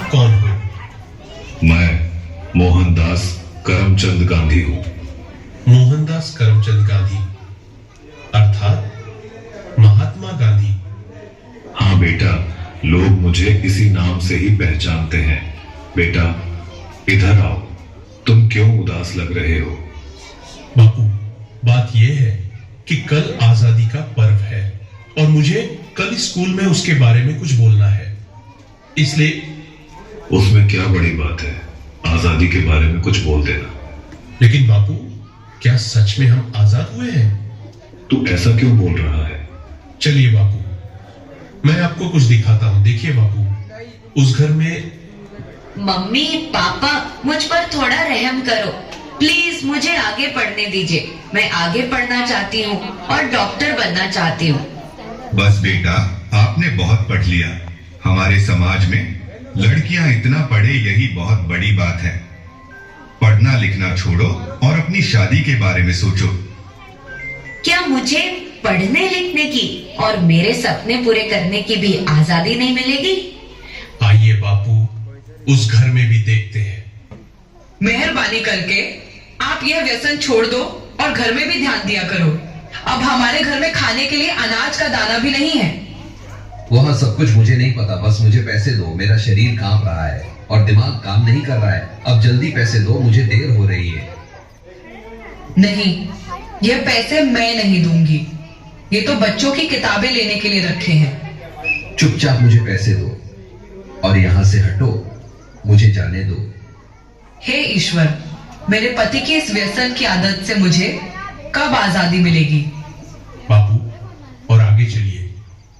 आप कौन हो? मैं मोहनदास करमचंद गांधी हूँ। मोहनदास करमचंद गांधी अर्थात महात्मा गांधी? हाँ बेटा, लोग मुझे इसी नाम से ही पहचानते हैं। बेटा इधर आओ, तुम क्यों उदास लग रहे हो? बापू, बात यह है कि कल आजादी का पर्व है और मुझे कल स्कूल में उसके बारे में कुछ बोलना है, इसलिए। उसमें क्या बड़ी बात है, आजादी के बारे में कुछ बोल देना। लेकिन बापू, क्या सच में हम आजाद हुए हैं? तू ऐसा क्यों बोल रहा है? चलिए बापू, मैं आपको कुछ दिखाता हूँ। देखिए बापू, उस घर में। मम्मी पापा, मुझ पर थोड़ा रहम करो प्लीज, मुझे आगे पढ़ने दीजिए। मैं आगे पढ़ना चाहती हूँ और डॉक्टर बनना चाहती हूँ। बस बेटा, आपने बहुत पढ़ लिया। हमारे समाज में लड़कियां इतना पढ़े यही बहुत बड़ी बात है। पढ़ना लिखना छोड़ो और अपनी शादी के बारे में सोचो। क्या मुझे पढ़ने लिखने की और मेरे सपने पूरे करने की भी आजादी नहीं मिलेगी? आइए बापू, उस घर में भी देखते हैं। मेहरबानी करके आप यह व्यसन छोड़ दो और घर में भी ध्यान दिया करो। अब हमारे घर में खाने के लिए अनाज का दाना भी नहीं है। वह सब कुछ मुझे नहीं पता, बस मुझे पैसे दो। मेरा शरीर कांप रहा है और दिमाग काम नहीं कर रहा है। अब जल्दी पैसे दो, मुझे देर हो रही है। नहीं, यह पैसे मैं नहीं दूंगी। ये तो बच्चों की किताबें लेने के लिए रखे हैं। चुपचाप मुझे पैसे दो और यहाँ से हटो, मुझे जाने दो। हे ईश्वर, मेरे पति की इस व्यसन की आदत से मुझे कब आजादी मिलेगी? बापू, और आगे चलिए,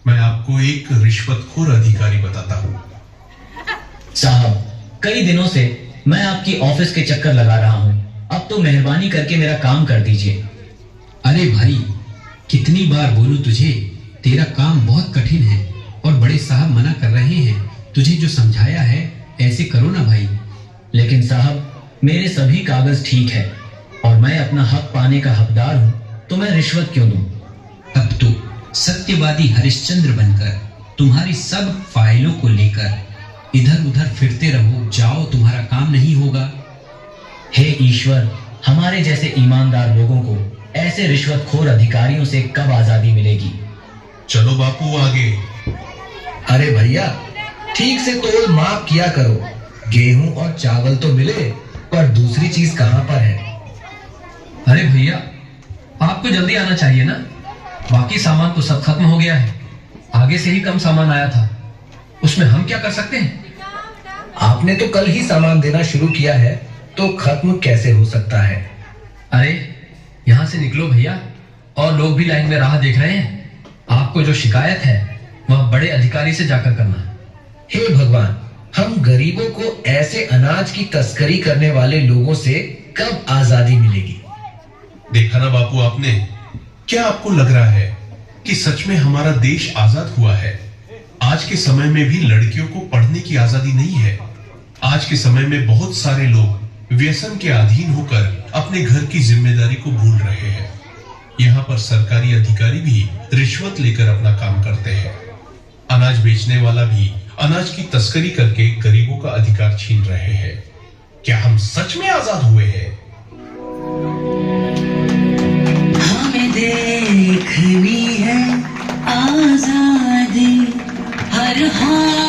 मैं आपको एक रिश्वतखोर अधिकारी बताता हूँ। साहब, कई दिनों से मैं आपकी ऑफिस के चक्कर लगा रहा हूँ। अब तो मेहरबानी करके मेरा काम कर दीजिए। अरे भाई, कितनी बार बोलूं तुझे, तेरा काम बहुत कठिन है और बड़े साहब मना कर रहे हैं। तुझे जो समझाया है ऐसे करो ना भाई। लेकिन साहब, मेरे सभी कागज ठीक है और मैं अपना हक पाने का हकदार हूँ, तो मैं रिश्वत क्यों दूं? अब तो सत्यवादी हरिश्चंद्र बनकर तुम्हारी सब फाइलों को लेकर इधर उधर फिरते रहो, जाओ, तुम्हारा काम नहीं होगा। हे ईश्वर, हमारे जैसे ईमानदार लोगों को ऐसे रिश्वतखोर अधिकारियों से कब आजादी मिलेगी? चलो बापू आगे। अरे भैया, ठीक से तोल माप किया करो। गेहूं और चावल तो मिले, पर दूसरी चीज कहां पर है? अरे भैया, आपको जल्दी आना चाहिए ना। बाकी सामान तो सब खत्म हो गया है। आगे से ही कम सामान आया था, उसमें हम क्या कर सकते हैं? आपने तो कल ही सामान देना शुरू किया है, तो खत्म कैसे हो सकता है? अरे यहाँ से निकलो भैया, और लोग भी लाइन में राह देख रहे हैं। आपको जो शिकायत है वह बड़े अधिकारी से जाकर करना है। हे भगवान, हम गरीबों को ऐसे अनाज की तस्करी करने वाले लोगों से कब आजादी मिलेगी? देखा ना बापू आपने, क्या आपको लग रहा है कि सच में हमारा देश आजाद हुआ है? आज के समय में भी लड़कियों को पढ़ने की आजादी नहीं है। आज के समय में बहुत सारे लोग व्यसन के अधीन होकर अपने घर की जिम्मेदारी को भूल रहे हैं। यहाँ पर सरकारी अधिकारी भी रिश्वत लेकर अपना काम करते हैं। अनाज बेचने वाला भी अनाज की तस्करी करके गरीबों का अधिकार छीन रहे हैं। क्या हम सच में आजाद हुए हैं? हमें देखनी है आजादी हर हाल